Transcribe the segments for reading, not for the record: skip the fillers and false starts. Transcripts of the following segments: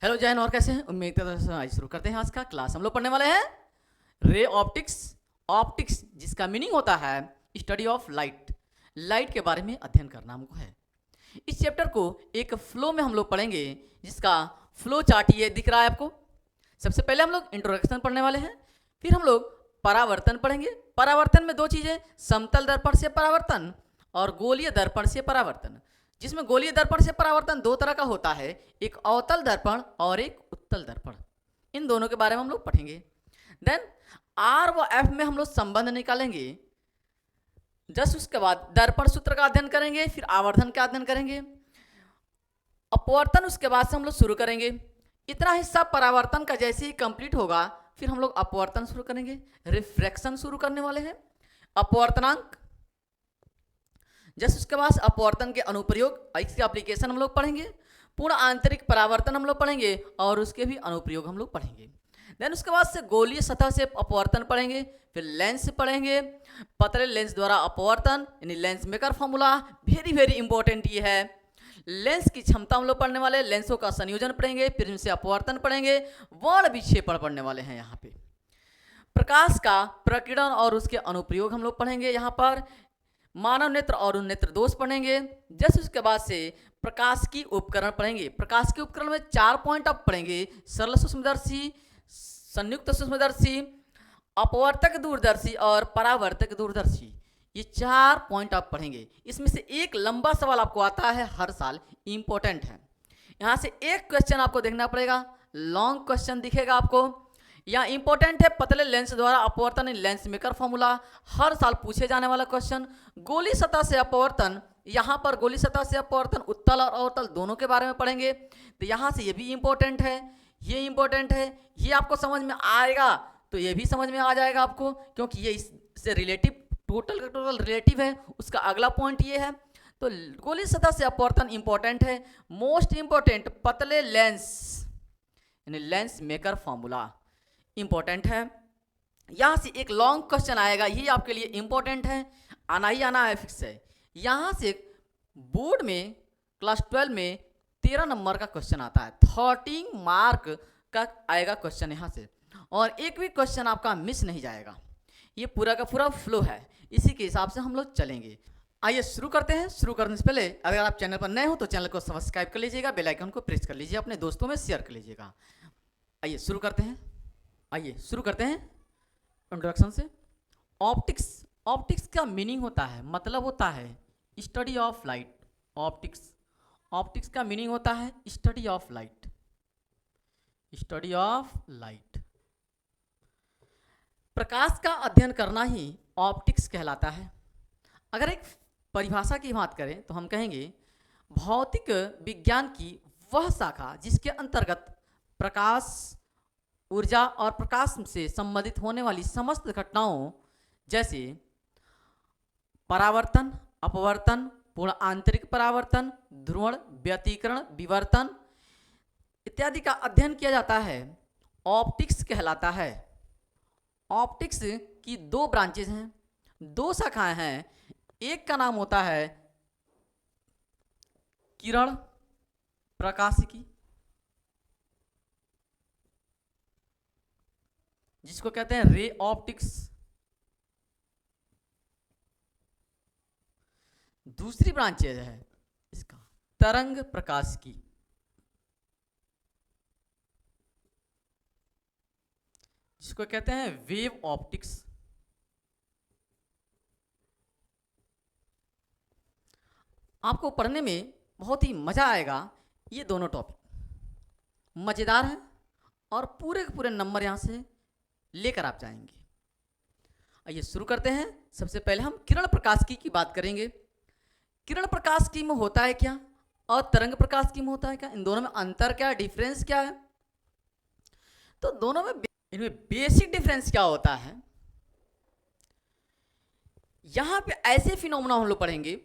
Hello Jain, और कैसे हैं? उम्मीद करते हैं आज शुरू करते हैं आज का क्लास। हम लोग पढ़ने वाले हैं रे ऑप्टिक्स। ऑप्टिक्स जिसका मीनिंग होता है स्टडी ऑफ लाइट। लाइट के बारे में अध्ययन करना हमको है। इस चैप्टर को एक फ्लो में हम लोग पढ़ेंगे, जिसका फ्लो चार्ट ये दिख रहा है आपको। सबसे पहले हम लोग इंट्रोडक्शन पढ़ने वाले हैं, फिर हम लोग परावर्तन पढ़ेंगे। परावर्तन में दो चीज़ें, समतल दर्पण से परावर्तन और गोलीय दर्पण से परावर्तन। जिसमें गोलीय दर्पण से परावर्तन दो तरह का होता है, एक अवतल दर्पण और एक उत्तल दर्पण। इन दोनों के बारे में हम लोग पढ़ेंगे। देन आर व एफ में हम लोग संबंध निकालेंगे। जस्ट उसके बाद दर्पण सूत्र का अध्ययन करेंगे, फिर आवर्धन का अध्ययन करेंगे, अपवर्तन उसके बाद से हम लोग शुरू करेंगे। इतना हिस्सा परावर्तन का जैसे ही कंप्लीट होगा, फिर हम लोग अपवर्तन शुरू करेंगे, रिफ्रैक्शन शुरू करने वाले हैं, अपवर्तनांक। जस्ट उसके बाद अपवर्तन के अनुप्रयोग, इसके एप्लीकेशन हम लोग पढ़ेंगे। पूर्ण आंतरिक परावर्तन हम लोग पढ़ेंगे और उसके भी अनुप्रयोग हम लोग पढ़ेंगे। देन उसके बाद से गोलीय सतह से अपवर्तन पढ़ेंगे, फिर लेंस पढ़ेंगे, पतले लेंस द्वारा अपवर्तन यानी lens maker formula. Very very important ये है। लेंस की क्षमता हम लोग पढ़ने वाले, लेंसों का संयोजन पढ़ेंगे, फिर इनसे अपवर्तन पढ़ेंगे, वर्ण विक्षेपण पढ़ने वाले हैं। यहाँ पे प्रकाश का प्रकीर्णन और उसके अनुप्रयोग हम लोग पढ़ेंगे। यहाँ पर मानव नेत्र और नेत्र दोष पढ़ेंगे। जस्ट उसके बाद से प्रकाश की उपकरण पढ़ेंगे। प्रकाश के उपकरण में 4 पॉइंट आप पढ़ेंगे, सरल सूक्ष्मदर्शी, संयुक्त सूक्ष्मदर्शी, अपवर्तक दूरदर्शी और परावर्तक दूरदर्शी। ये 4 पॉइंट आप पढ़ेंगे। इसमें से एक लंबा सवाल आपको आता है हर साल, इंपॉर्टेंट है। यहाँ से एक क्वेश्चन आपको देखना पड़ेगा, लॉन्ग क्वेश्चन दिखेगा आपको। यहाँ इंपॉर्टेंट है पतले लेंस द्वारा अपवर्तन, लेंस मेकर फॉर्मूला, हर साल पूछे जाने वाला क्वेश्चन। गोली सतह से अपवर्तन, यहाँ पर गोली सतह से अपवर्तन उत्तल और अवतल दोनों के बारे में पढ़ेंगे। तो यहाँ से ये भी इंपॉर्टेंट है, ये इंपॉर्टेंट है, ये आपको समझ में आएगा तो ये भी समझ में आ जाएगा आपको, क्योंकि ये इससे रिलेटिव, टोटल का टोटल रिलेटिव है। उसका अगला पॉइंट ये है। तो गोली सतह से अपवर्तन इंपॉर्टेंट है। मोस्ट इंपॉर्टेंट पतले लेंस यानी लेंस मेकर फॉर्मूला इंपॉर्टेंट है। यहाँ से एक लॉन्ग क्वेश्चन आएगा, ये आपके लिए इंपॉर्टेंट है, आना ही आना है, फिक्स है। यहाँ से बोर्ड में क्लास 12 में 13 नंबर का क्वेश्चन आता है, 13 मार्क का आएगा क्वेश्चन यहाँ से, और एक भी क्वेश्चन आपका मिस नहीं जाएगा। ये पूरा का पूरा फ्लो है, इसी के हिसाब से हम लोग चलेंगे। आइए शुरू करते हैं। शुरू करने से पहले अगर आप चैनल पर नए हो तो चैनल को सब्सक्राइब कर लीजिएगा, बेल आइकन को प्रेस कर लीजिए, अपने दोस्तों में शेयर कर लीजिएगा। आइए शुरू करते हैं। आइए शुरू करते हैं इंट्रोडक्शन से। ऑप्टिक्स, ऑप्टिक्स का मीनिंग होता है, मतलब होता है study of light. Optics, optics का मीनिंग होता है study of light, study of light. प्रकाश का अध्ययन करना ही ऑप्टिक्स कहलाता है। अगर एक परिभाषा की बात करें तो हम कहेंगे भौतिक विज्ञान की वह शाखा जिसके अंतर्गत प्रकाश, ऊर्जा और प्रकाश से संबंधित होने वाली समस्त घटनाओं जैसे परावर्तन, अपवर्तन, पूर्ण आंतरिक परावर्तन, ध्रुवण, व्यतिकरण, विवर्तन इत्यादि का अध्ययन किया जाता है, ऑप्टिक्स कहलाता है। ऑप्टिक्स की 2 ब्रांचेज हैं, 2 शाखाएं हैं। एक का नाम होता है किरण प्रकाशिकी, जिसको कहते हैं रे ऑप्टिक्स। दूसरी ब्रांचेज है इसका तरंग प्रकाशिकी, जिसको कहते हैं वेव ऑप्टिक्स। आपको पढ़ने में बहुत ही मजा आएगा। ये दोनों टॉपिक मजेदार हैं और पूरे के पूरे नंबर यहां से लेकर आप जाएंगे। आइए शुरू करते हैं। सबसे पहले हम किरण प्रकाशिकी की बात करेंगे। किरण प्रकाशिकी में होता है क्या और तरंग प्रकाशिकी में होता है क्या, इन दोनों में अंतर क्या है, डिफरेंस क्या है? तो दोनों में इनमें बेसिक डिफरेंस क्या होता है, यहां पे ऐसे फिनोमेना हम लोग पढ़ेंगे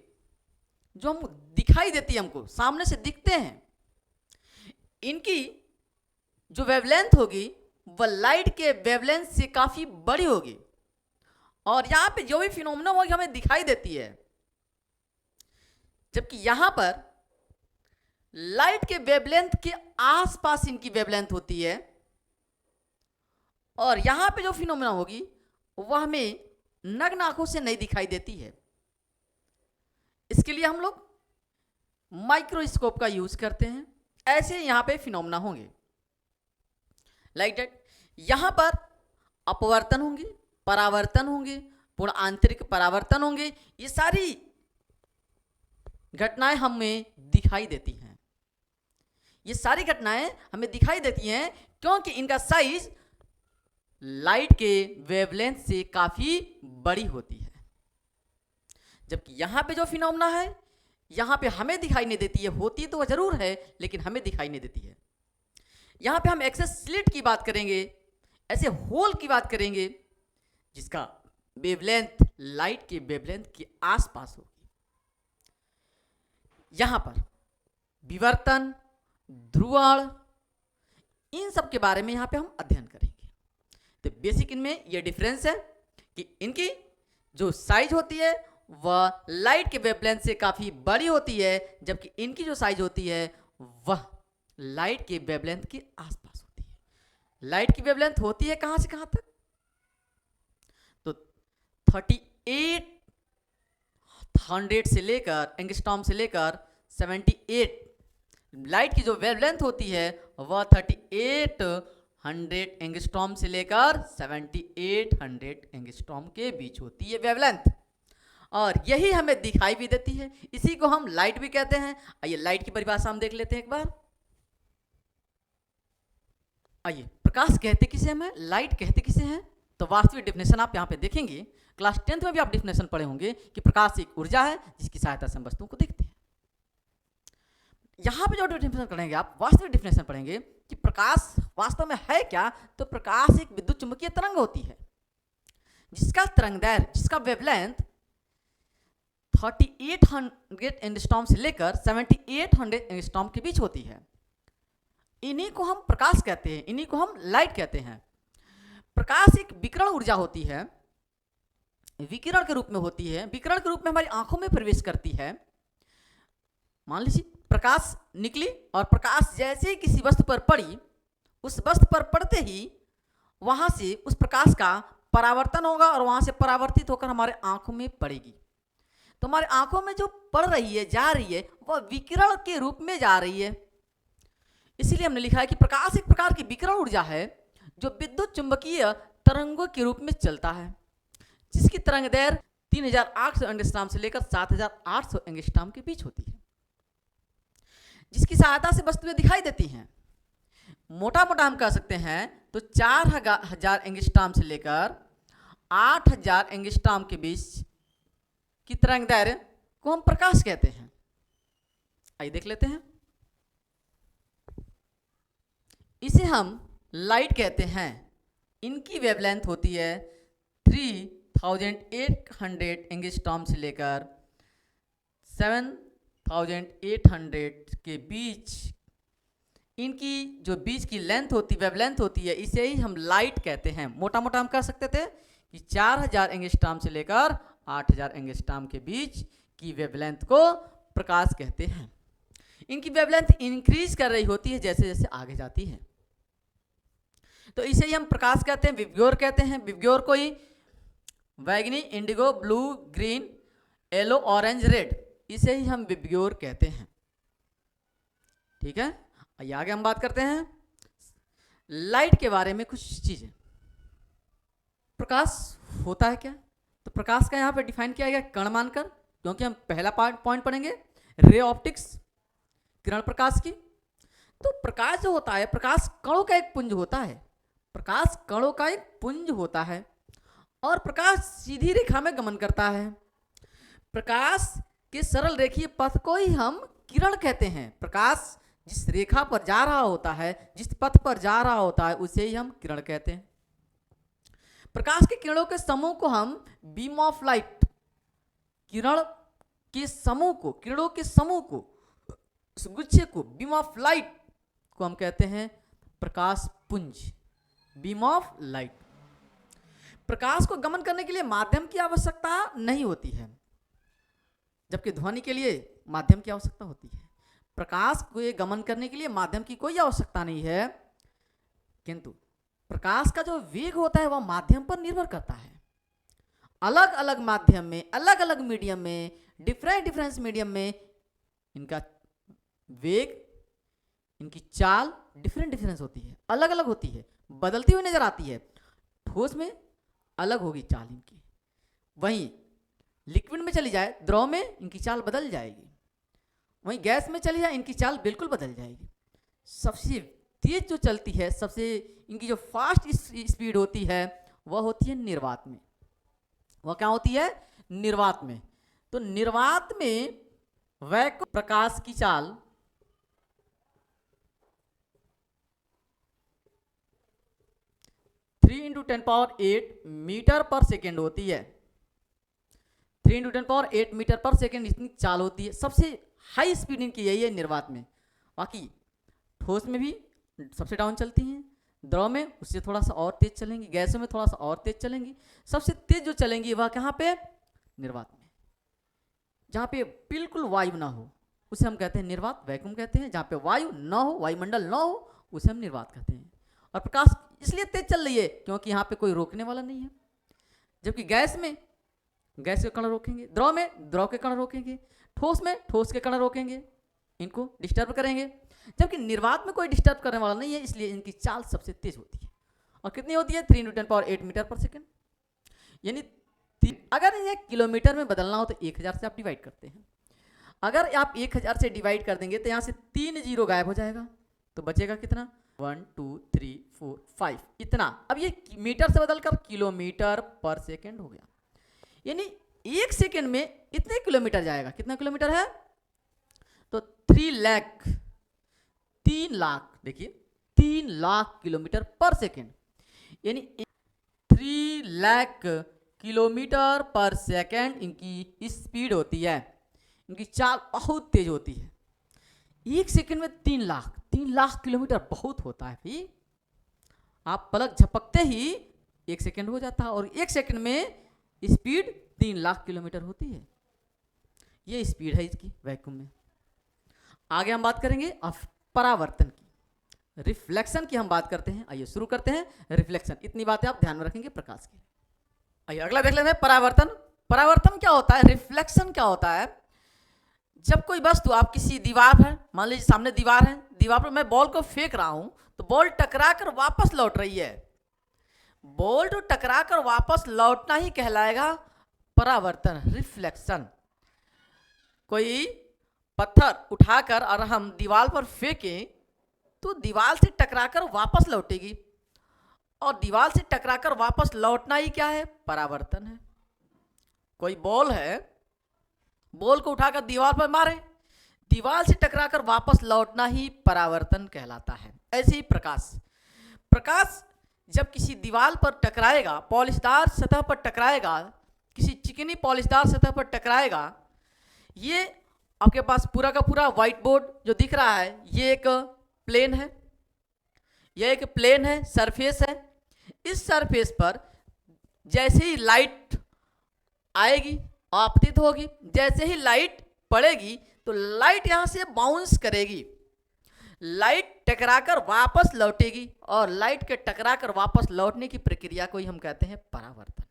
जो हम दिखाई देती है, हमको सामने से दिखते हैं। इनकी जो वेवलेंथ होगी वह लाइट के वेवलेंथ से काफी बड़ी होगी, और यहां पे जो भी फिनोमेना होगी हमें दिखाई देती है, जबकि यहां पर लाइट के वेवलेंथ के आसपास इनकी वेवलेंथ होती है, और यहां पे जो फिनोमेना होगी वह हमें नग्न आंखों से नहीं दिखाई देती है। इसके लिए हम लोग माइक्रोस्कोप का यूज करते हैं। ऐसे यहां पे फिनोमेना होंगे लाइक दैट। यहां पर अपवर्तन होंगे, परावर्तन होंगे, पूर्ण आंतरिक परावर्तन होंगे। ये सारी घटनाएं हमें दिखाई देती हैं। ये सारी घटनाएं हमें दिखाई देती हैं क्योंकि इनका साइज लाइट के वेवलेंथ से काफी बड़ी होती है। जबकि यहां पे जो फिनोमेना है यहां पे हमें दिखाई नहीं देती है, होती तो जरूर है लेकिन हमें दिखाई नहीं देती है। यहां पे हम एक्सेस स्लिट की बात करेंगे, ऐसे होल की बात करेंगे जिसका वेवलेंथ लाइट के वेवलेंथ के आसपास होगी। यहां पर विवर्तन, ध्रुवण, इन सब के बारे में यहां पे हम अध्ययन करेंगे। तो बेसिक इनमें ये डिफरेंस है कि इनकी जो साइज होती है वह लाइट के वेवलेंथ से काफी बड़ी होती है, जबकि इनकी जो साइज होती है वह लाइट के वेवलेंथ के आसपास होती है। लाइट की वेवलेंथ होती है कहां से कहां तक? तो 3800 से लेकर एंगस्ट्रॉम से लेकर 78, लाइट की जो वेवलेंथ होती है वह 3800 एंगस्ट्रॉम से लेकर 7800 एंगस्ट्रॉम के बीच होती है वेवलेंथ, और यही हमें दिखाई भी देती है। इसी को हम लाइट भी कहते हैं। आइए लाइट की परिभाषा हम देख लेते हैं एक बार। आइए, प्रकाश कहते किसे हमें, लाइट कहते किसे हैं? तो वास्तविक डिफिनेशन आप यहां पे देखेंगे, क्लास 10th में भी आप डिफिनेशन पढ़े होंगे कि प्रकाश एक ऊर्जा है जिसकी सहायता से हम वस्तुओं को देखते हैं। यहां पे जो डिफिनेशन पढ़ेंगे आप, वास्तविक डिफिनेशन पढ़ेंगे कि प्रकाश वास्तव में है क्या। तो प्रकाश एक विद्युत चुंबकीय तरंग होती है जिसका तरंगदैर्घ्य, जिसका वेवलेंथ 3800 एंगस्ट्रॉम से लेकर 7800 एंगस्ट्रॉम के बीच होती है। इन्हीं को हम प्रकाश कहते हैं, इन्हीं को हम लाइट कहते हैं। प्रकाश एक विकिरण ऊर्जा होती है, विकिरण के रूप में होती है, विकिरण के रूप में हमारी आंखों में प्रवेश करती है। मान लीजिए प्रकाश निकली और प्रकाश जैसे ही किसी वस्तु पर पड़ी, उस वस्तु पर पड़ते ही वहां से उस प्रकाश का परावर्तन होगा और वहां से परावर्तित होकर हमारे आंखों में पड़ेगी। तो हमारे आंखों में जो पड़ रही है, जा रही है, वह विकिरण के रूप में जा रही है। इसीलिए हमने लिखा है कि प्रकाश एक प्रकार की विकिरण ऊर्जा है जो विद्युत चुंबकीय तरंगों के रूप में चलता है, जिसकी तरंगदैर्घ्य 3800 एंगस्ट्रॉम से लेकर 7800 एंगस्ट्रॉम के बीच होती है, जिसकी सहायता से वस्तुएं दिखाई देती हैं। मोटा मोटा हम कह सकते हैं तो 4000 एंगस्ट्रॉम से लेकर 8000 एंगस्ट्रॉम के बीच की तरंगदैर्घ्य को हम प्रकाश कहते हैं। आइए देख लेते हैं। इसे हम लाइट कहते हैं। इनकी वेवलेंथ होती है 3800 एंगस्ट्रॉम से लेकर 7800 के बीच। इनकी जो बीच की लेंथ होती, वेवलेंथ होती है, इसे ही हम लाइट कहते हैं। मोटा मोटा हम कह सकते थे कि 4000 एंगस्ट्रॉम से लेकर 8000 एंगस्ट्रॉम के बीच की वेवलेंथ को प्रकाश कहते हैं। इनकी वेवलेंथ इंक्रीज कर रही होती है जैसे जैसे आगे जाती है, तो इसे ही हम प्रकाश कहते हैं, विबग्योर कहते हैं। विबग्योर को ही बैगनी, Indigo, blue, green, yellow, orange, red, इसे ही हम विबग्योर कहते हैं। ठीक है, आइए आगे हम बात करते हैं लाइट के बारे में कुछ चीजें। प्रकाश होता है क्या? तो प्रकाश का यहाँ पे डिफाइन किया गया कण मानकर, क्योंकि हम पहला पॉइंट पढ़ेंगे रे ऑप्टिक्स, किरण प्रकाश की। तो प्रकाश जो होता है, प्रकाश कणों का एक पुंज होता है। प्रकाश कणों का एक पुंज होता है और प्रकाश सीधी रेखा में गमन करता है। प्रकाश के सरल रेखीय पथ को ही हम किरण कहते हैं। प्रकाश जिस रेखा पर जा रहा होता है, जिस पथ पर जा रहा होता है, उसे ही हम किरण कहते हैं। प्रकाश के किरणों के समूह को हम बीम ऑफ लाइट, किरण के समूह को, किरणों के समूह को, उस गुच्छे को, बीम ऑफ लाइट को हम कहते हैं प्रकाश पुंज, बीम ऑफ लाइट। प्रकाश को गमन करने के लिए माध्यम की आवश्यकता नहीं होती है, जबकि ध्वनि के लिए माध्यम की आवश्यकता होती है। प्रकाश को ये गमन करने के लिए माध्यम की कोई आवश्यकता नहीं है, किंतु प्रकाश का जो वेग होता है वह माध्यम पर निर्भर करता है। अलग अलग माध्यम में, अलग अलग मीडियम में, डिफरेंस मीडियम में इनका वेग, इनकी चाल डिफरेंस होती है, अलग अलग होती है, बदलती हुई नजर आती है। ठोस में अलग होगी चाल इनकी, वहीं लिक्विड में चली जाए, द्रव में इनकी चाल बदल जाएगी, वहीं गैस में चली जाए इनकी चाल बिल्कुल बदल जाएगी। सबसे तेज जो चलती है, सबसे इनकी जो फास्ट स्पीड होती है वह होती है निर्वात में। वह क्या होती है? निर्वात में। तो निर्वात में वैक्यूम प्रकाश की चाल 3 × 10⁸ मीटर पर सेकेंड होती है। 3 × 10⁸ मीटर पर सेकेंड इतनी चाल होती है। सबसे हाई स्पीड इनकी यही है निर्वात में। बाकी ठोस में भी सबसे डाउन चलती हैं, द्रव में उससे थोड़ा सा और तेज चलेंगी, गैसों में थोड़ा सा और तेज चलेंगी। सबसे तेज जो चलेंगी वह कहाँ पे? निर्वात में। जहाँ पे बिल्कुल वायु ना हो उसे हम कहते हैं निर्वात, वैक्यूम कहते हैं। जहाँ पे वायु ना हो, वायुमंडल ना हो, उसे हम निर्वात कहते हैं। और प्रकाश इसलिए तेज चल रही है क्योंकि यहाँ पे कोई रोकने वाला नहीं है। जबकि गैस में गैस के कण रोकेंगे, द्रव में द्रव के कण रोकेंगे, ठोस में ठोस के कण रोकेंगे, इनको डिस्टर्ब करेंगे। जबकि निर्वात में कोई डिस्टर्ब करने वाला नहीं है, इसलिए इनकी चाल सबसे तेज होती है। और कितनी होती है? 3 × 10⁸ मीटर पर सेकेंड। यानी अगर इन्हें किलोमीटर में बदलना हो तो 1000 से आप डिवाइड करते हैं। अगर आप 1000 से डिवाइड कर देंगे तो यहाँ से 3 जीरो गायब हो जाएगा, तो बचेगा कितना? 1 2 3 4 5 इतना। अब ये मीटर से बदलकर किलोमीटर पर सेकेंड हो गया। यानी 1 सेकेंड में इतने किलोमीटर जाएगा। कितना किलोमीटर है? तो 3 लाख, देखिए 3 लाख किलोमीटर पर सेकेंड, यानी 3 लाख किलोमीटर पर सेकेंड इनकी स्पीड होती है। इनकी चाल बहुत तेज होती है। 1 सेकेंड में 3 लाख किलोमीटर बहुत होता है भाई। आप पलक झपकते ही 1 सेकेंड हो जाता है, और 1 सेकेंड में स्पीड 3 लाख किलोमीटर होती है। ये स्पीड है इसकी वैक्यूम में। आगे हम बात करेंगे अब परावर्तन की, रिफ्लेक्शन की हम बात करते हैं। आइए शुरू करते हैं रिफ्लेक्शन। इतनी बातें आप ध्यान में रखेंगे प्रकाश की। आइए अगला देख लेते हैं परावर्तन। परावर्तन क्या होता है? रिफ्लेक्शन क्या होता है? जब कोई वस्तु, आप किसी दीवार है, मान लीजिए सामने दीवार है, दीवार पर मैं बॉल को फेंक रहा हूं तो बॉल टकरा कर वापस लौट रही है। बॉल तो टकरा कर वापस लौटना ही कहलाएगा परावर्तन, रिफ्लेक्शन। कोई पत्थर उठाकर और हम दीवार पर फेंकें तो दीवार से टकराकर वापस लौटेगी, और दीवार से टकराकर वापस लौटना ही क्या है? परावर्तन है। कोई बॉल है, बॉल को उठाकर दीवार पर मारे, दीवार से टकराकर वापस लौटना ही परावर्तन कहलाता है। ऐसे ही प्रकाश जब किसी दीवार पर टकराएगा, पॉलिशदार सतह पर टकराएगा, किसी चिकनी पॉलिशदार सतह पर टकराएगा, ये आपके पास पूरा का पूरा व्हाइट बोर्ड जो दिख रहा है, ये एक प्लेन है, यह एक प्लेन है, सरफेस है। इस सरफेस पर जैसे ही लाइट आएगी, आपतित होगी, जैसे ही लाइट पड़ेगी तो लाइट यहां से बाउंस करेगी, लाइट टकराकर वापस लौटेगी, और लाइट के टकराकर वापस लौटने की प्रक्रिया को ही हम कहते हैं परावर्तन।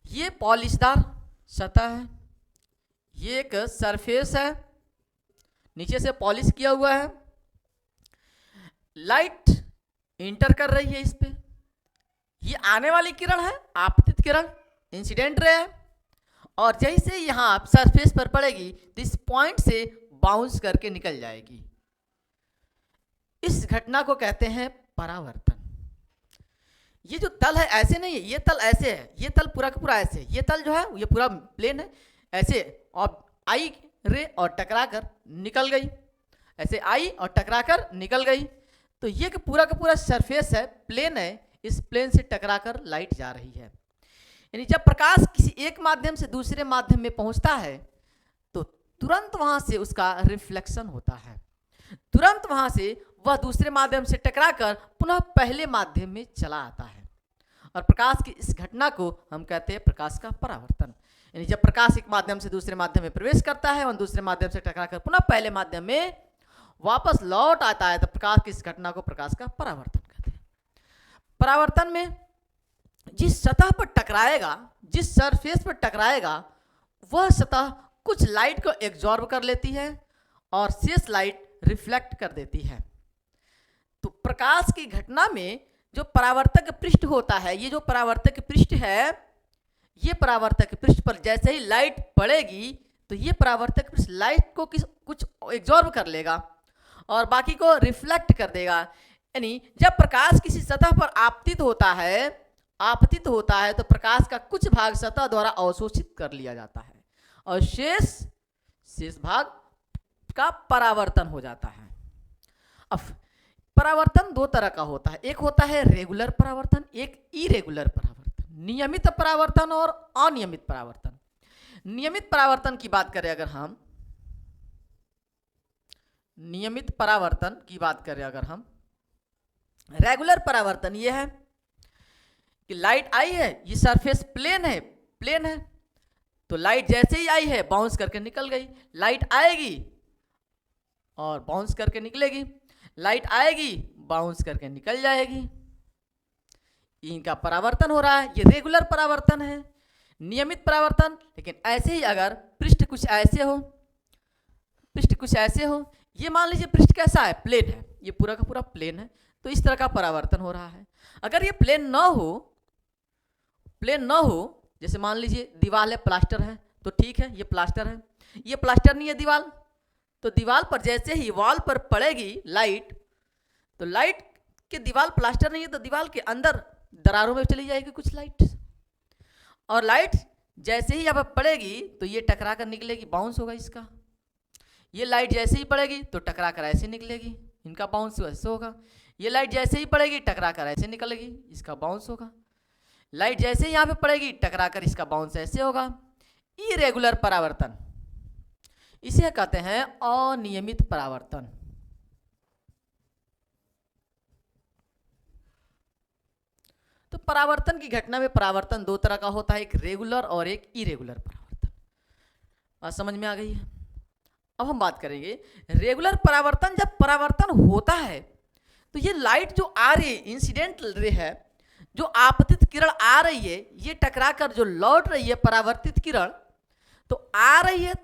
ये पॉलिशदार सतह है, ये एक सरफेस है, नीचे से पॉलिश किया हुआ है, लाइट इंटर कर रही है इस पे। ये आने वाली किरण है, आपतित किरण, इंसिडेंट रे है, और जैसे यहां सरफेस पर पड़ेगी तो इस पॉइंट से बाउंस करके निकल जाएगी। इस घटना को कहते हैं परावर्तन। ये जो तल है ऐसे नहीं है, ये तल ऐसे है, ये तल पूरा का पूरा ऐसे, ये तल जो है ये पूरा प्लेन है ऐसे, और आई रे और टकराकर निकल गई, ऐसे आई और टकराकर निकल गई। तो ये कि पूरा का पूरा सरफेस है, प्लेन है, इस प्लेन से टकराकर लाइट जा रही है। यानी जब प्रकाश किसी एक माध्यम से दूसरे माध्यम में पहुंचता है तो तुरंत वहां से उसका रिफ्लेक्शन होता है, तुरंत वहां से वह दूसरे माध्यम से टकराकर पुनः पहले माध्यम में चला आता है। और प्रकाश की इस घटना को हम कहते हैं प्रकाश का परावर्तन। यानी जब प्रकाश एक माध्यम से दूसरे माध्यम में प्रवेश करता है और दूसरे माध्यम से टकराकर पुनः पहले माध्यम में वापस लौट आता है, तो प्रकाश की इस घटना को प्रकाश का परावर्तन कहते हैं। परावर्तन में जिस सतह पर टकराएगा, जिस सरफेस पर टकराएगा, वह सतह कुछ लाइट को एब्जॉर्ब कर लेती है और शेष लाइट रिफ्लेक्ट कर देती है। तो प्रकाश की घटना में जो परावर्तक पृष्ठ होता है, ये जो परावर्तक पृष्ठ है, ये परावर्तक पृष्ठ पर जैसे ही लाइट पड़ेगी तो ये परावर्तक पृष्ठ लाइट को कुछ एब्जॉर्ब कर लेगा और बाकी को रिफ्लेक्ट कर देगा। यानी जब प्रकाश किसी सतह पर आपतित होता है तो प्रकाश का कुछ भाग सतह द्वारा अवशोषित कर लिया जाता है और शेष भाग का परावर्तन हो जाता है। अब परावर्तन दो तरह का होता है, एक होता है रेगुलर परावर्तन, एक इरेगुलर परावर्तन, नियमित परावर्तन और अनियमित परावर्तन। नियमित परावर्तन की बात करें अगर हम, रेगुलर परावर्तन ये है कि लाइट आई है, ये सरफेस प्लेन है, तो लाइट जैसे ही आई है बाउंस करके निकल गई, लाइट आएगी और बाउंस करके निकलेगी, लाइट आएगी बाउंस करके निकल जाएगी, इनका परावर्तन हो रहा है, ये रेगुलर परावर्तन है। नियमित परावर्तन, लेकिन ऐसे ही अगर पृष्ठ कुछ ऐसे हो, ये मान लीजिए पृष्ठ कैसा है, प्लेन है, ये पूरा का पूरा प्लेन है, तो इस तरह का परावर्तन हो रहा है। अगर ये प्लेन न हो, जैसे मान लीजिए दीवार है, प्लास्टर है, तो ठीक है, ये प्लास्टर है, ये प्लास्टर नहीं है दीवार, तो दीवार पर जैसे ही वॉल पर पड़ेगी लाइट, तो लाइट के दीवार प्लास्टर नहीं है तो दीवार के अंदर दरारों में चली जाएगी कुछ लाइट, और लाइट जैसे ही यहाँ पर पड़ेगी तो ये टकरा कर निकलेगी, बाउंस होगा इसका। ये लाइट जैसे ही पड़ेगी तो टकरा कर ऐसे निकलेगी, इनका बाउंस वैसे होगा। ये लाइट जैसे ही पड़ेगी टकरा कर ऐसे निकलेगी, इसका बाउंस होगा। लाइट जैसे ही यहाँ पे पड़ेगी टकरा कर इसका बाउंस ऐसे होगा। इरेगुलर परावर्तन, इसे कहते हैं अनियमित परावर्तन। तो परावर्तन की घटना में परावर्तन दो तरह का होता है, एक रेगुलर और एक इरेगुलर परावर्तन। समझ में आ गई है? अब हम बात करेंगे रेगुलर परावर्तन। जब परावर्तन होता है तो ये लाइट जो आ रही है, इंसिडेंट रे है, जो आपतित किरण आ रही है, ये टकरा कर जो लौट रही है परावर्तित किरण, तो आ रही है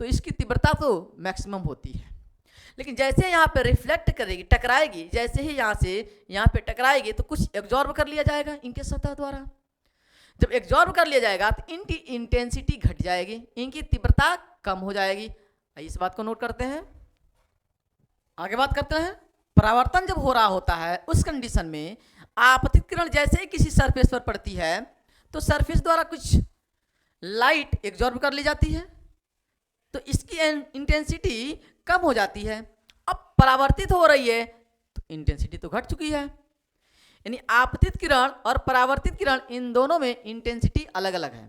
तो इसकी तीव्रता तो मैक्सिमम होती है, लेकिन जैसे यहाँ पे रिफ्लेक्ट करेगी, टकराएगी, जैसे ही यहाँ से यहाँ पे टकराएगी तो कुछ एब्जॉर्ब कर लिया जाएगा इनके सतह द्वारा। जब एब्जॉर्ब कर लिया जाएगा तो इनकी इंटेंसिटी घट जाएगी, इनकी तीव्रता कम हो जाएगी। इस बात को नोट करते हैं, आगे बात करते हैं। परावर्तन जब हो रहा होता है उस कंडीशन में आपतित किरण जैसे ही किसी सरफेस पर पड़ती है तो सरफेस द्वारा कुछ लाइट एब्जॉर्ब कर ली जाती है, तो इसकी इंटेंसिटी कम हो जाती है। अब परावर्तित हो रही है तो इंटेंसिटी तो घट चुकी है, यानी आपतित किरण और परावर्तित किरण इन दोनों में इंटेंसिटी अलग अलग है,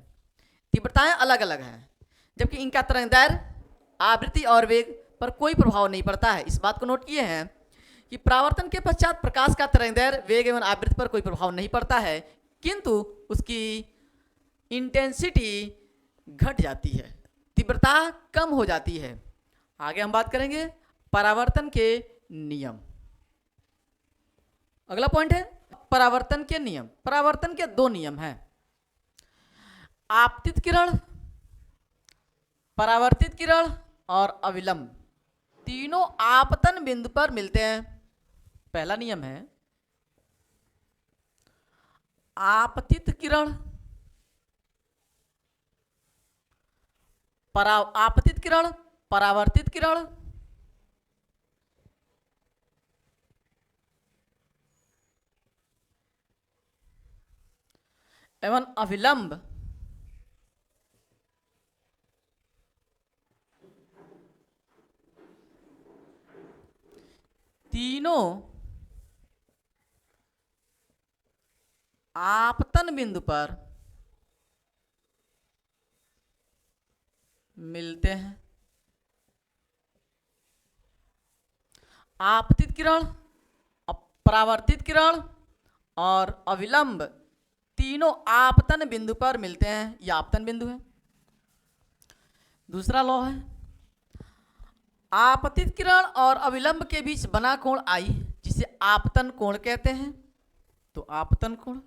तीव्रताएं अलग अलग हैं, जबकि इनका तरंगदैर्घ्य, आवृत्ति और वेग पर कोई प्रभाव नहीं पड़ता है। इस बात को नोट किए हैं कि परावर्तन के पश्चात प्रकाश का तरंगदैर्घ्य, वेग एवं आवृत्ति पर कोई प्रभाव नहीं पड़ता है, किंतु उसकी इंटेंसिटी घट जाती है, तीव्रता कम हो जाती है। आगे हम बात करेंगे परावर्तन के नियम। अगला पॉइंट है परावर्तन के नियम। परावर्तन के दो नियम हैं, आपतित किरण, परावर्तित किरण और अविलंब, तीनों आपतन बिंदु पर मिलते हैं। पहला नियम है आपतित किरण, आपतित किरण, परावर्तित किरण एवं अविलंब तीनों आपतन बिंदु पर मिलते हैं। आपतित किरण, परावर्तित किरण और अविलंब तीनों आपतन बिंदु पर मिलते हैं, यह आपतन बिंदु है। दूसरा लॉ है आपतित किरण और अविलंब के बीच बना कोण आई, जिसे आपतन कोण कहते हैं। तो आपतन कोण,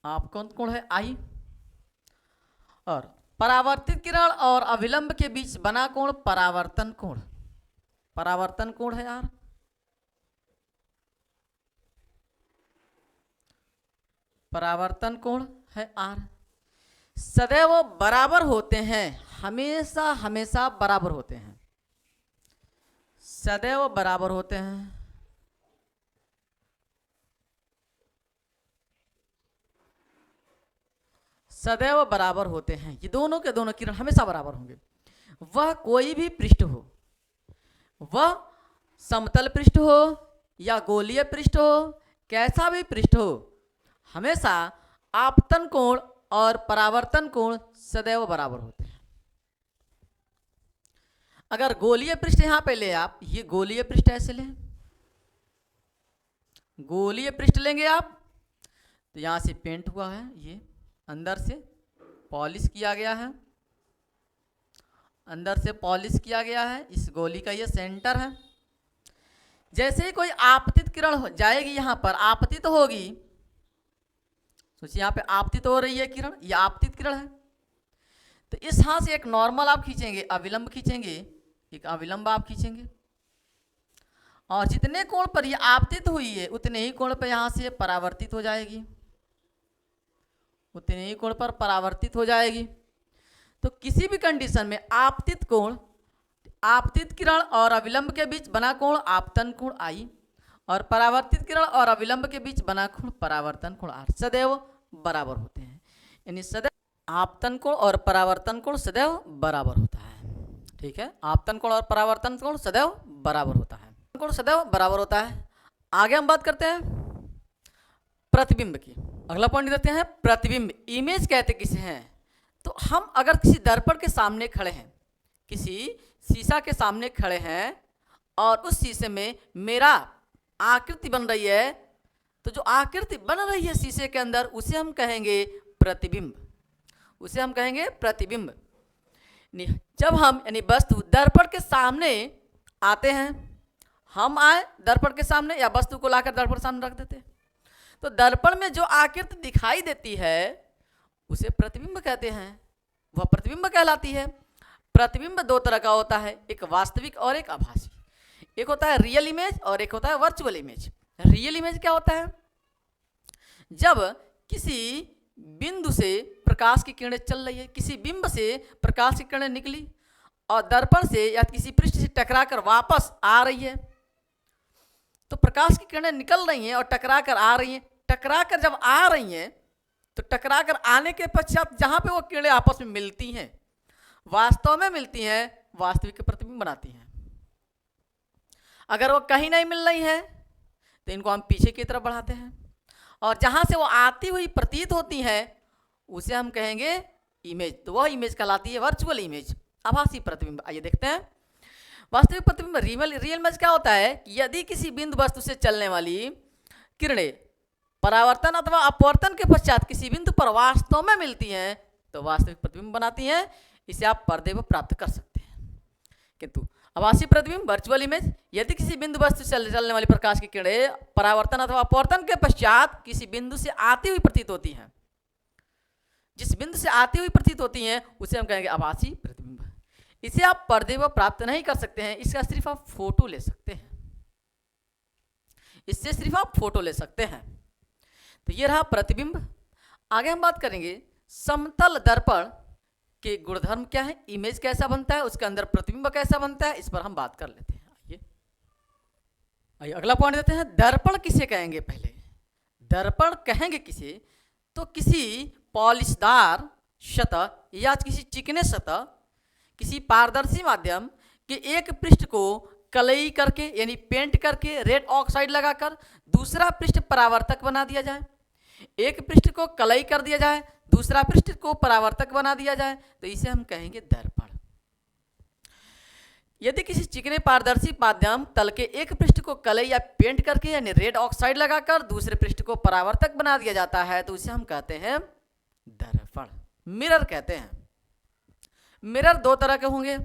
आपतन कोण है आई, और परावर्तित किरण और अविलंब के बीच बना कोण परावर्तन कोण, परावर्तन कोण है यार। परावर्तन कोण है आर। सदैव बराबर होते हैं, हमेशा हमेशा बराबर होते हैं, सदैव बराबर होते हैं। सदैव बराबर होते हैं, ये दोनों के दोनों किरण हमेशा बराबर होंगे। वह कोई भी पृष्ठ हो, वह समतल पृष्ठ हो या गोलीय पृष्ठ हो, कैसा भी पृष्ठ हो, हमेशा आपतन कोण और परावर्तन कोण सदैव बराबर होते हैं। अगर गोलीय पृष्ठ यहां पे ले आप, ये गोलीय पृष्ठ ऐसे लें, गोलीय पृष्ठ लेंगे आप, तो यहां से पेंट हुआ है, ये अंदर से पॉलिश किया गया है, अंदर से पॉलिश किया गया है, इस गोली का ये सेंटर है। जैसे ही कोई आपतित किरण हो जाएगी, यहां पर आपतित होगी, सोचिए यहाँ पे आपतित हो रही है किरण, ये आपतित किरण है, तो इस हाथ से एक नॉर्मल आप खींचेंगे, अविलंब खींचेंगे, एक अविलंब आप खींचेंगे, और जितने कोण पर ये आपतित हुई है उतने ही कोण पर यहाँ से परावर्तित हो जाएगी, उतने ही कोण पर परावर्तित हो जाएगी। तो किसी भी कंडीशन में आपतित कोण, आपतित किरण और अविलंब के बीच बना कोण आपतन कोण आई, और परावर्तित किरण और अविलंब के बीच बना कोण परावर्तन कोण आर, सदैव बराबर होते हैं। यानी सदैव आपतन कोण और परावर्तन कोण सदैव बराबर होता है। ठीक है, आपतन कोण और परावर्तन कोण सदैव बराबर होता है, कोण सदैव बराबर होता है। आगे हम बात करते हैं प्रतिबिंब की। अगला पॉइंट देते हैं प्रतिबिंब। इमेज कहते किसे हैं? तो हम अगर किसी दर्पण के सामने खड़े हैं, किसी शीशा के सामने खड़े हैं और उस शीशे में मेरा आकृति बन रही है, तो जो आकृति बन रही है शीशे के अंदर उसे हम कहेंगे प्रतिबिंब, उसे हम कहेंगे प्रतिबिंब। जब हम यानी वस्तु दर्पण के सामने आते हैं, हम आए दर्पण के सामने या वस्तु को लाकर दर्पण के सामने रख देते हैं, तो दर्पण में जो आकृति दिखाई देती है उसे प्रतिबिंब कहते हैं, वह प्रतिबिंब कहलाती है। प्रतिबिंब दो तरह का होता है, एक वास्तविक और एक आभासी। एक होता है रियल इमेज और एक होता है वर्चुअल इमेज। रियल इमेज क्या होता है? जब किसी बिंदु से प्रकाश की किरणें चल रही है, किसी बिंब से प्रकाश की किरणें निकली और दर्पण से या किसी पृष्ठ से टकराकर वापस आ रही है, तो प्रकाश की किरणें निकल रही हैं और टकराकर आ रही हैं। टकराकर जब आ रही हैं तो टकराकर आने के पश्चात जहां पे वो किरणें आपस में मिलती हैं, वास्तव में मिलती हैं, वास्तविक प्रतिबिंब बनाती हैं। अगर वो कहीं नहीं मिल रही है तो इनको हम पीछे की तरफ बढ़ाते हैं, और जहां से वो आती हुई प्रतीत होती है उसे हम कहेंगे इमेज। तो वह इमेज कहलाती है वर्चुअल इमेज, आभासी प्रतिबिंब। आइए देखते हैं वास्तविक प्रतिबिंब। रियल इमेज क्या होता है कि यदि किसी बिंदु वस्तु से चलने वाली किरणें परावर्तन अथवा अपवर्तन के पश्चात किसी बिंदु पर वास्तव में मिलती हैं तो वास्तविक प्रतिबिंब बनाती हैं। इसे आप पर्दे पर प्राप्त कर सकते हैं। किंतु आभासी प्रतिबिंब वर्चुअल इमेज, यदि किसी बिंदु वस्तु से चलने वाली प्रकाश की किरणें परावर्तन अथवा अपवर्तन के पश्चात किसी बिंदु से आती हुई प्रतीत होती हैं, जिस बिंदु से आती हुई प्रतीत होती हैं उसे हम कहेंगे आभासी प्रतिबिंब। इसे आप पर्दे पर प्राप्त नहीं कर सकते हैं, इसका सिर्फ आप फोटो ले सकते हैं, इससे सिर्फ आप फोटो ले सकते हैं। तो ये रहा प्रतिबिंब। आगे हम बात करेंगे समतल दर्पण के गुणधर्म क्या है, इमेज कैसा बनता है, उसके अंदर प्रतिबिंब कैसा बनता है, इस पर हम बात कर लेते हैं। आइए अगला पॉइंट देते हैं दर्पण किसे कहेंगे। पहले दर्पण कहेंगे किसे, तो किसी पॉलिशदार सतह या किसी चिकने सतह, किसी पारदर्शी माध्यम के एक पृष्ठ को कलई करके यानी पेंट करके रेड ऑक्साइड लगाकर दूसरा पृष्ठ परावर्तक बना दिया जाए। एक पृष्ठ को कलई कर दिया जाए, दूसरा पृष्ठ को परावर्तक बना दिया जाए, तो इसे हम कहेंगे दर्पण। यदि किसी चिकने पारदर्शी माध्यम तल के एक पृष्ठ को कलई या पेंट करके यानी रेड ऑक्साइड लगाकर दूसरे पृष्ठ को परावर्तक बना दिया जाता है तो उसे हम कहते हैं दर्पण, मिरर कहते हैं। मिरर दो तरह के होंगे,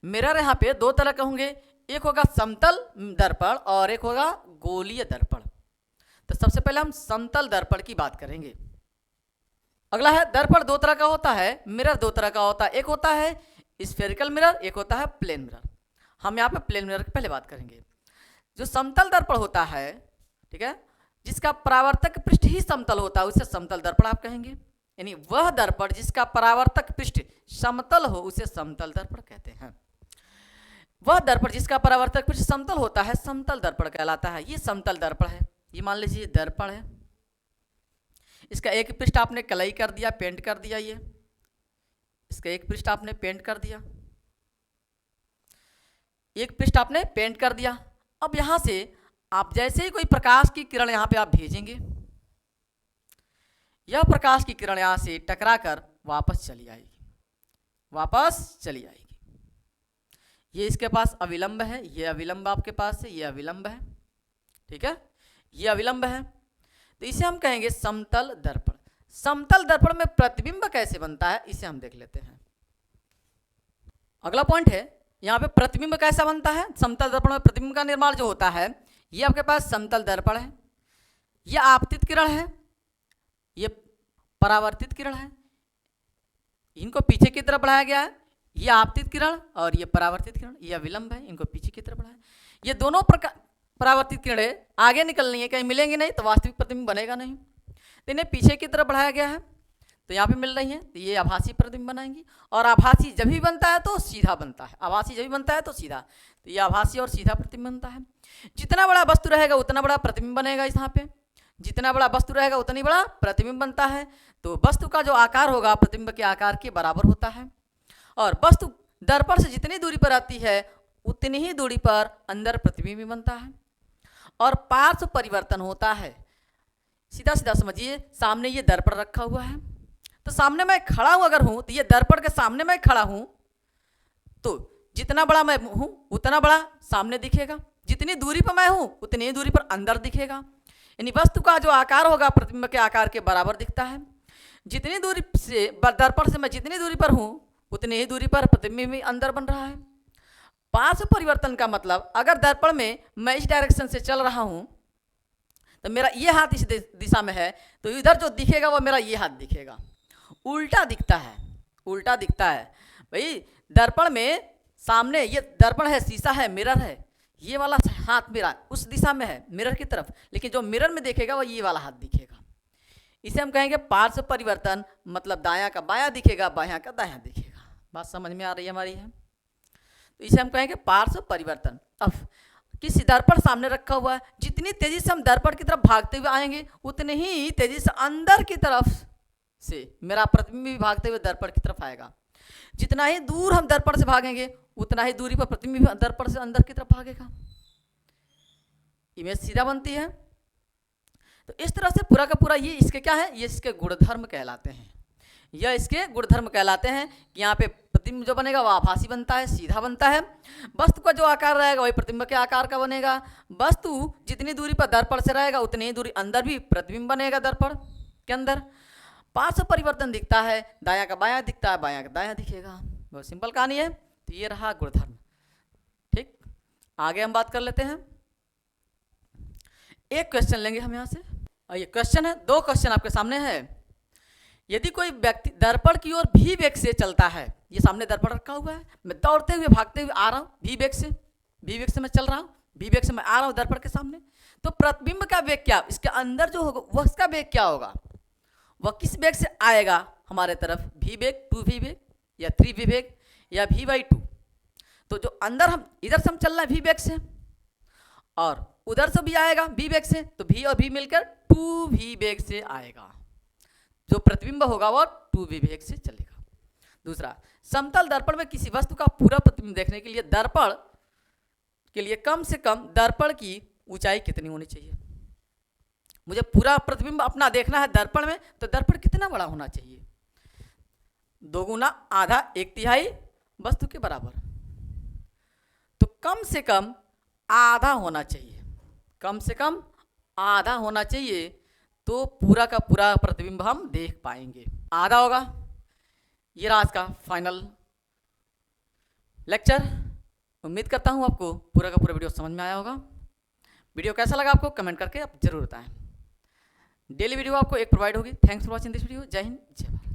मिरर यहाँ पे दो तरह के होंगे, एक होगा समतल दर्पण और एक होगा गोलीय दर्पण। तो सबसे पहले हम समतल दर्पण की बात करेंगे। अगला है दर्पण दो तरह का होता है, मिरर दो तरह का होता है, एक होता है स्फेरिकल मिरर, एक होता है प्लेन मिरर। हम यहाँ पे प्लेन मिरर की पहले बात करेंगे। जो समतल दर्पण होता है, ठीक है, जिसका परावर्तक पृष्ठ ही समतल होता है उसे समतल दर्पण आप कहेंगे। यानी वह दर्पण जिसका परावर्तक पृष्ठ समतल हो उसे समतल दर्पण कहते हैं। वह दर्पण जिसका परावर्तक पृष्ठ समतल होता है समतल दर्पण कहलाता है। ये समतल दर्पण है, ये मान लीजिए दर्पण है, इसका एक पृष्ठ आपने कलई कर दिया, पेंट कर दिया, ये इसका एक पृष्ठ आपने पेंट कर दिया, एक पृष्ठ आपने पेंट कर दिया। अब यहां से आप जैसे ही कोई प्रकाश की किरण यहां पे आप भेजेंगे, यह प्रकाश की किरण यहां से टकरा कर वापस चली आएगी, वापस चली आएगी। ये इसके पास अविलंब है, ये अविलंब आपके पास है, ये अविलंब है, ठीक है, ये अविलंब है। तो इसे हम कहेंगे समतल दर्पण। समतल दर्पण में प्रतिबिंब कैसे बनता है इसे हम देख लेते हैं। अगला पॉइंट है, यहाँ पे प्रतिबिंब कैसा बनता है। समतल दर्पण में प्रतिबिंब का निर्माण जो होता है, ये आपके पास समतल दर्पण है, ये आपतित किरण है, ये परावर्तित किरण है, इनको पीछे की तरफ बढ़ाया गया है। ये आपतित किरण और ये परावर्तित किरण, ये अविलंब है, इनको पीछे की तरफ बढ़ाया। ये दोनों परावर्तित किरणें आगे निकलनी है, कहीं मिलेंगी नहीं तो वास्तविक प्रतिबिंब बनेगा नहीं। तो इन्हें पीछे की तरफ बढ़ाया गया है, तो यहाँ पे मिल रही हैं, तो ये आभासी प्रतिबिंब बनाएंगी। और आभासी जब भी बनता है तो सीधा बनता है, आभासी जब भी बनता है तो सीधा, तो ये आभासी और सीधा प्रतिबिंब बनता है। जितना बड़ा वस्तु रहेगा उतना बड़ा प्रतिबिंब बनेगा। यहाँ पे जितना बड़ा वस्तु रहेगा उतनी बड़ा प्रतिबिंब बनता है। तो वस्तु का जो आकार होगा प्रतिबिंब के आकार के बराबर होता है। और वस्तु दर्पण से जितनी दूरी पर आती है उतनी ही दूरी पर अंदर प्रतिबिंब बनता है। और पार्श्व परिवर्तन होता है। सीधा सीधा समझिए, सामने ये दर्पण रखा हुआ है, तो सामने मैं खड़ा हूं अगर हूं, तो ये दर्पण के सामने मैं खड़ा हूं, तो जितना बड़ा मैं हूं उतना बड़ा सामने दिखेगा, जितनी दूरी पर मैं हूं उतनी ही दूरी पर अंदर दिखेगा। यानी वस्तु का जो आकार होगा प्रतिबिंब के आकार के बराबर दिखता है। जितनी दूरी से दर्पण से मैं जितनी दूरी पर हूं उतनी ही दूरी पर प्रतिबिंब भी अंदर बन रहा है। पार्श्व परिवर्तन का मतलब, अगर दर्पण में मैं इस डायरेक्शन से चल रहा हूं तो मेरा ये हाथ इस दिशा में है, तो इधर जो दिखेगा वो मेरा ये हाथ दिखेगा, उल्टा दिखता है, उल्टा दिखता है। भाई दर्पण में सामने ये दर्पण है, शीशा है, मिरर है, ये वाला हाथ मेरा उस दिशा में है मिरर की तरफ, लेकिन जो मिरर में देखेगा वो ये वाला हाथ दिखेगा। इसे हम कहेंगे पार्श्व परिवर्तन, मतलब दायां का बायां दिखेगा, बायां का दायां दिखेगा। बात समझ में आ रही है हमारी है, तो इसे हम कहेंगे पार्श्व परिवर्तन। अब किसी दर्पण सामने रखा हुआ है, जितनी तेजी से हम दर्पण की तरफ भागते हुए आएंगे उतनी ही तेजी से अंदर की तरफ से मेरा प्रतिबिंब भी भागते हुए दर्पण की तरफ आएगा। जितना ही दूर हम दर्पण से भागेंगे उतना ही दूरी पर प्रतिबिंब दर्पण से अंदर की तरफ भागेगा। इमेज सीधा बनती है। तो इस तरह से पूरा का पूरा ये इसके क्या है, ये इसके गुणधर्म कहलाते हैं। यह इसके गुणधर्म कहलाते हैं कि यहाँ पे प्रतिबिंब जो बनेगा वह आभासी बनता है, सीधा बनता है। वस्तु का जो आकार रहेगा वही प्रतिबिंब के आकार का बनेगा। वस्तु जितनी दूरी पर दर्पण से रहेगा उतनी ही दूरी अंदर भी प्रतिबिंब बनेगा दर्पण के अंदर। पार्श्व परिवर्तन दिखता है, दायां का बायां दिखता है, बायां का दायां दिखेगा। बहुत सिंपल कहानी है। तो ये रहा गुणधर्म। ठीक, आगे हम बात कर लेते हैं। एक क्वेश्चन लेंगे हम यहाँ से, और ये क्वेश्चन है, दो क्वेश्चन आपके सामने है। यदि कोई व्यक्ति दर्पण की ओर भी वेग से चलता है, ये सामने दर्पण रखा हुआ है, मैं दौड़ते हुए भागते हुए आ रहा हूँ भी वेग से मैं चल रहा हूँ, भी वेग से मैं आ रहा हूँ दर्पण के सामने, तो प्रतिबिंब का वेग क्या, इसके अंदर जो होगा वह उसका वेग क्या होगा, वह किस वेग से आएगा हमारे तरफ, भी वेग, 2v वेग या 3v वेग या v/2। तो जो अंदर हम इधर से हम चल रहे हैं v वेग से और उधर से भी आएगा v वेग से, तो v और v मिलकर 2v वेग से आएगा। जो प्रतिबिंब होगा वह 2v वेग से चलेगा। दूसरा, समतल दर्पण में किसी वस्तु का पूरा प्रतिबिंब देखने के लिए दर्पण के लिए कम से कम दर्पण की ऊंचाई कितनी होनी चाहिए। मुझे पूरा प्रतिबिंब अपना देखना है दर्पण में, तो दर्पण कितना बड़ा होना चाहिए, 2 गुना आधा 1/3 वस्तु के बराबर, तो कम से कम आधा होना चाहिए, कम से कम आधा होना चाहिए, तो पूरा का पूरा प्रतिबिंब हम देख पाएंगे। आधा होगा। ये रहा आज का फाइनल लेक्चर। उम्मीद करता हूँ आपको पूरा का पूरा वीडियो समझ में आया होगा। वीडियो कैसा लगा आपको कमेंट करके आप जरूर बताएं। डेली वीडियो आपको एक प्रोवाइड होगी। Thanks for watching this video. जय हिंद, जय भारत।